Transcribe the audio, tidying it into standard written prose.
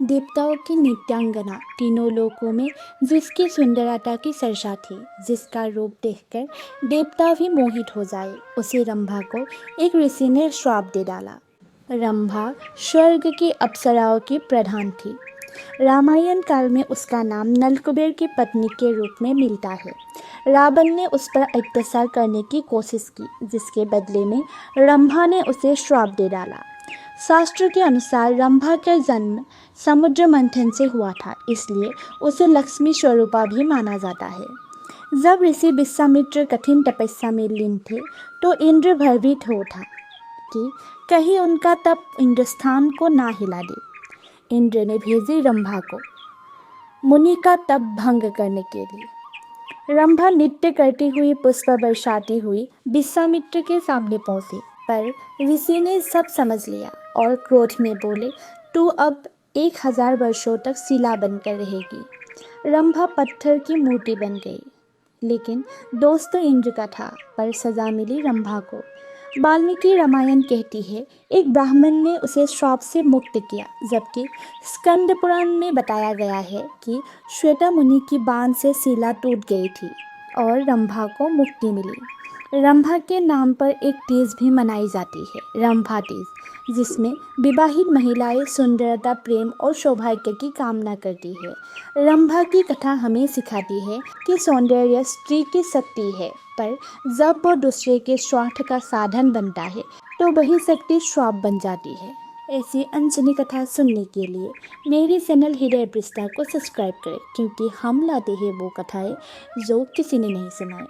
देवताओं की नित्यांगना, तीनों लोकों में जिसकी सुंदरता की सरसा थी, जिसका रूप देखकर देवता भी मोहित हो जाए, उसे रंभा को एक ऋषि ने श्राप दे डाला। रंभा स्वर्ग की अप्सराओं की प्रधान थी। रामायण काल में उसका नाम नलकुबेर की पत्नी के रूप में मिलता है। रावण ने उस पर अत्याचार करने की कोशिश की, जिसके बदले में रंभा ने उसे श्राप दे डाला। शास्त्र के अनुसार रंभा का जन्म समुद्र मंथन से हुआ था, इसलिए उसे लक्ष्मी स्वरूपा भी माना जाता है। जब ऋषि विश्वामित्र कठिन तपस्या में लीन थे, तो इंद्र भयभीत हो उठा कि कहीं उनका तप इंद्रस्थान को ना हिला दे। इंद्र ने भेजी रंभा को मुनि का तप भंग करने के लिए। रंभा नृत्य करती हुई, पुष्प बरसाती हुई विश्वामित्र के सामने पहुंची, पर ऋषि ने सब समझ लिया और क्रोध में बोले, तू अब 1000 वर्षों तक शिला बनकर रहेगी। रंभा पत्थर की मूर्ति बन गई। लेकिन दोस्त तो इंद्र का था, पर सजा मिली रंभा को। वाल्मीकि रामायण कहती है, एक ब्राह्मण ने उसे श्राप से मुक्त किया, जबकि स्कंद पुराण में बताया गया है कि श्वेता मुनि की बाण से शिला टूट गई थी और रंभा को मुक्ति मिली। रंभा के नाम पर एक तीज भी मनाई जाती है, रंभा तीज, जिसमें विवाहित महिलाएं सुंदरता, प्रेम और सौभाग्य की कामना करती है। रंभा की कथा हमें सिखाती है कि सौंदर्य स्त्री की शक्ति है, पर जब वो दूसरे के स्वार्थ का साधन बनता है तो वही शक्ति श्राप बन जाती है। ऐसी अनसुनी कथा सुनने के लिए मेरे चैनल हृदय पृष्ठा को सब्सक्राइब करें, क्योंकि हम लाते हैं वो कथाएं जो किसी ने नहीं सुनाई।